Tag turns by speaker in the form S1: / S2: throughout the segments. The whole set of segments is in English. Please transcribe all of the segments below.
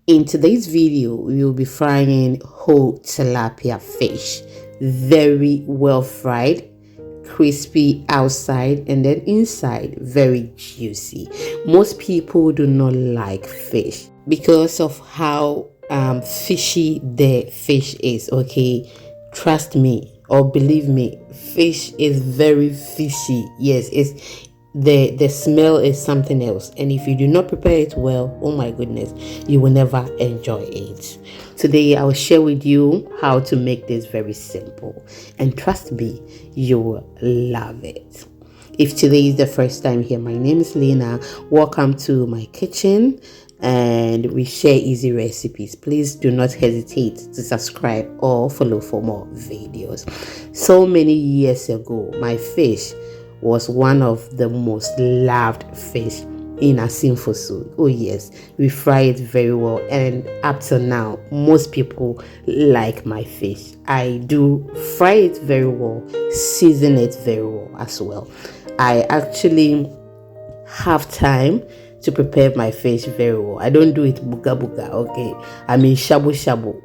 S1: In today's video, we will be frying whole tilapia fish. Very well fried, crispy outside and then inside very juicy. Most people do not like fish because of how fishy the fish is. Okay, trust me or believe me, fish is very fishy. Yes, it's the smell is something else, and if you do not prepare it well, oh my goodness, you will never enjoy it. Today I will share with you how to make this very simple, and trust me, you will love it. If today is the first time here, my name is Lena. Welcome to my kitchen, and we share easy recipes. Please do not hesitate to subscribe or follow for more videos. So many years ago, my fish was one of the most loved fish in Asinfosu. Oh yes, we fry it very well, and up till now most people like my fish. I do fry it very well, season it very well as well. I actually have time to prepare my fish very well. I don't do it buga buga, okay? I mean shabu shabu.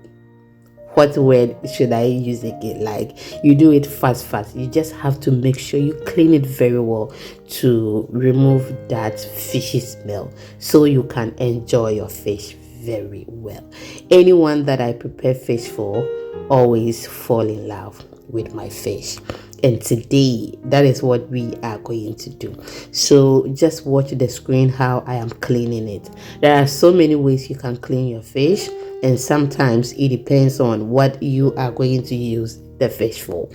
S1: What word should I use again? Like, you do it fast. You just have to make sure you clean it very well to remove that fishy smell so you can enjoy your fish very well. Anyone that I prepare fish for always fall in love with my fish. And today, that is what we are going to do. So just watch the screen how I am cleaning it. There are so many ways you can clean your fish, and sometimes it depends on what you are going to use the fish for.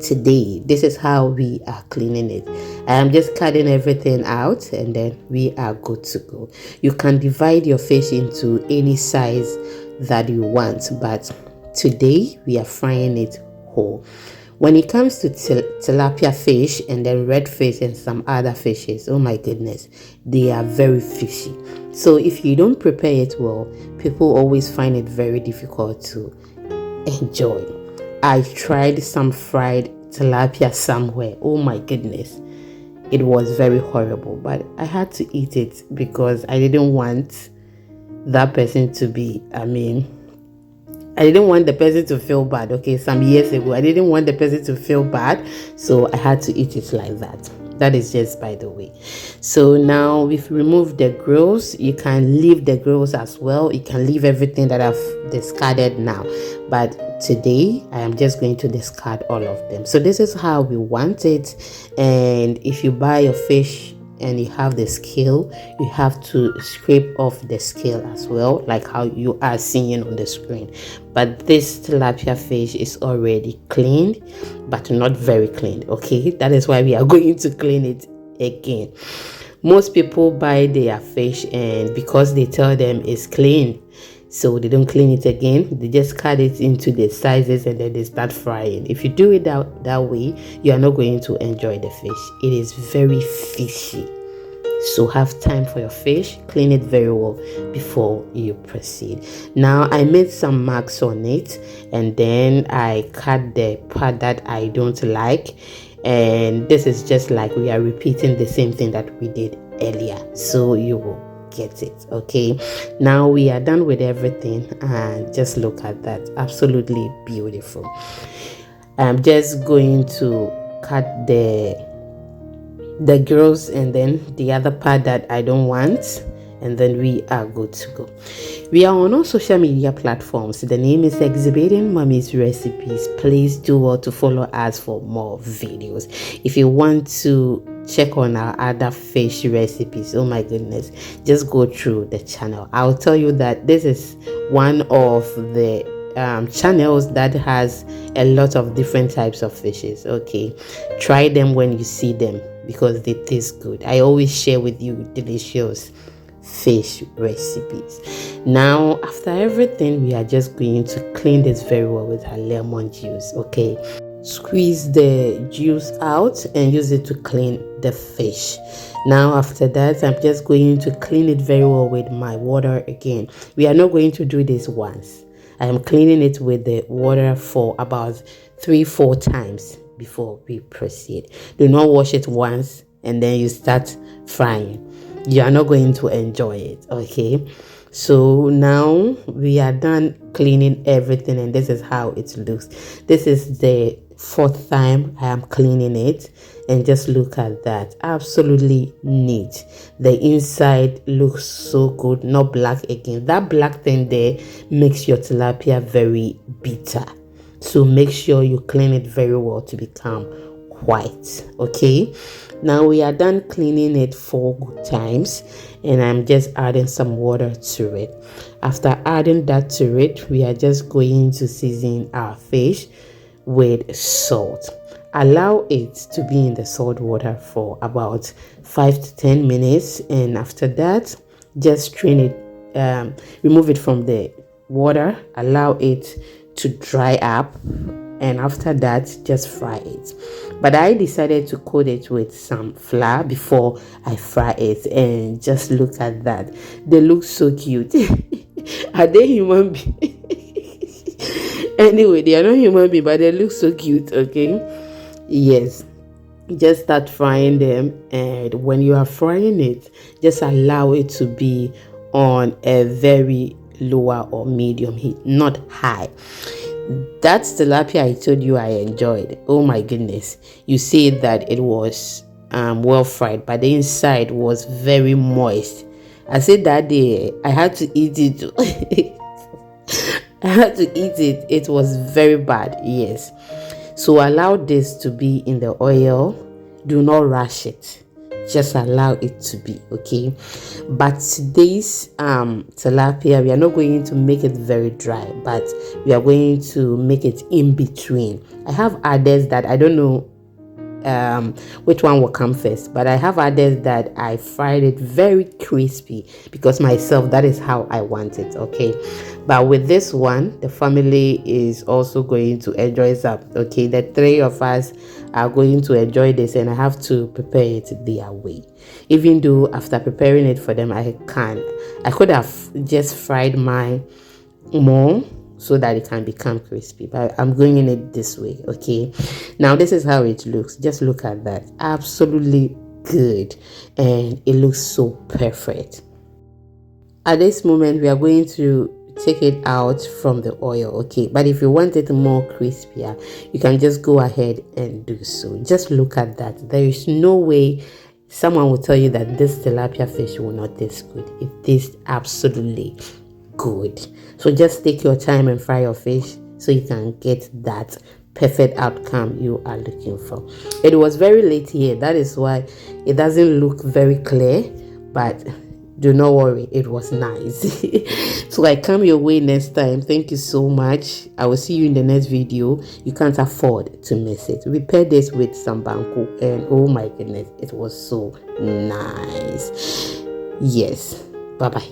S1: Today, this is how we are cleaning it. I am just cutting everything out, and then we are good to go. You can divide your fish into any size that you want, but today we are frying it whole. When it comes to tilapia fish and then redfish and some other fishes, oh my goodness, they are very fishy. So if you don't prepare it well, people always find it very difficult to enjoy. I tried some fried tilapia somewhere. Oh my goodness, it was very horrible, but I had to eat it because I didn't want that person to be, I didn't want the person to feel bad. Okay, some years ago, I didn't want the person to feel bad, so I had to eat it like that. That is just by the way. So now we've removed the grills. You can leave the grills as well. You can leave everything that I've discarded now. But today, I am just going to discard all of them. So this is how we want it. And if you buy your fish and you have the scale, you have to scrape off the scale as well, like how you are seeing on the screen. But this tilapia fish is already cleaned, but not very clean. Okay, that is why we are going to clean it again. Most people buy their fish, and because they tell them it's clean, so they don't clean it again. They just cut it into the sizes and then they start frying. If you do it that way, you are not going to enjoy the fish. It is very fishy. So have time for your fish, clean it very well before you proceed. Now I made some marks on it, and then I cut the part that I don't like, and this is just like we are repeating the same thing that we did earlier, so you will get it. Okay, now we are done with everything, and just look at that, absolutely beautiful. I'm just going to cut the grills and then the other part that I don't want, and then we are good to go. We are on all social media platforms. The name is Exhibiting Mommy's Recipes. Please do well to follow us for more videos. If you want to check on our other fish recipes, oh my goodness, just go through the channel. I'll tell you that this is one of the channels that has a lot of different types of fishes. Okay, try them when you see them because they taste good. I always share with you delicious fish recipes. Now after everything, we are just going to clean this very well with our lemon juice. Okay, squeeze the juice out and use it to clean the fish. Now after that, I'm just going to clean it very well with my water again. We are not going to do this once. I am cleaning it with the water for about 3-4 times before we proceed. Do not wash it once and then you start frying. You are not going to enjoy it. Okay, So now we are done cleaning everything, and this is how it looks. This is the fourth time I am cleaning it, and just look at that. Absolutely neat. The inside looks so good, not black again. That black thing there makes your tilapia very bitter, so make sure you clean it very well to become white. Okay, now we are done cleaning it 4 times, and I'm just adding some water to it. After adding that to it, we are just going to season our fish with salt. Allow it to be in the salt water for about 5 to 10 minutes, and after that, just strain it, remove it from the water, allow it to dry up, and after that, just fry it. But I decided to coat it with some flour before I fry it, and just look at that. They look so cute. Are they human beings? Anyway, they are not human beings, but they look so cute. Okay, yes, just start frying them, and when you are frying it, just allow it to be on a very lower or medium heat, not high. That's tilapia I told you I enjoyed. Oh my goodness, you see that it was well fried, but the inside was very moist. I said that day I had to eat it. I had to eat it. It was very bad. Yes. So allow this to be in the oil. Do not rush it. Just allow it to be, okay? But today's tilapia, we are not going to make it very dry, but we are going to make it in between. I have others that I don't know which one will come first, but I have others that I fried it very crispy, because myself, that is how I want it. Okay, but with this one, the family is also going to enjoy some. Okay, the 3 of us are going to enjoy this, and I have to prepare it their way. Even though after preparing it for them, I could have just fried mine more so that it can become crispy, but I'm going in it this way. Okay, now this is how it looks. Just look at that. Absolutely good, and it looks so perfect. At this moment, we are going to take it out from the oil. Okay, but if you want it more crispier, you can just go ahead and do so. Just look at that. There is no way someone will tell you that this tilapia fish will not taste good. It tastes absolutely good. So just take your time and fry your fish so you can get that perfect outcome you are looking for. It was very late here, that is why it doesn't look very clear, but do not worry, it was nice. So I come your way next time. Thank you so much. I will see you in the next video. You can't afford to miss it. We paired this with some banku, and oh my goodness, it was so nice. Yes, bye bye.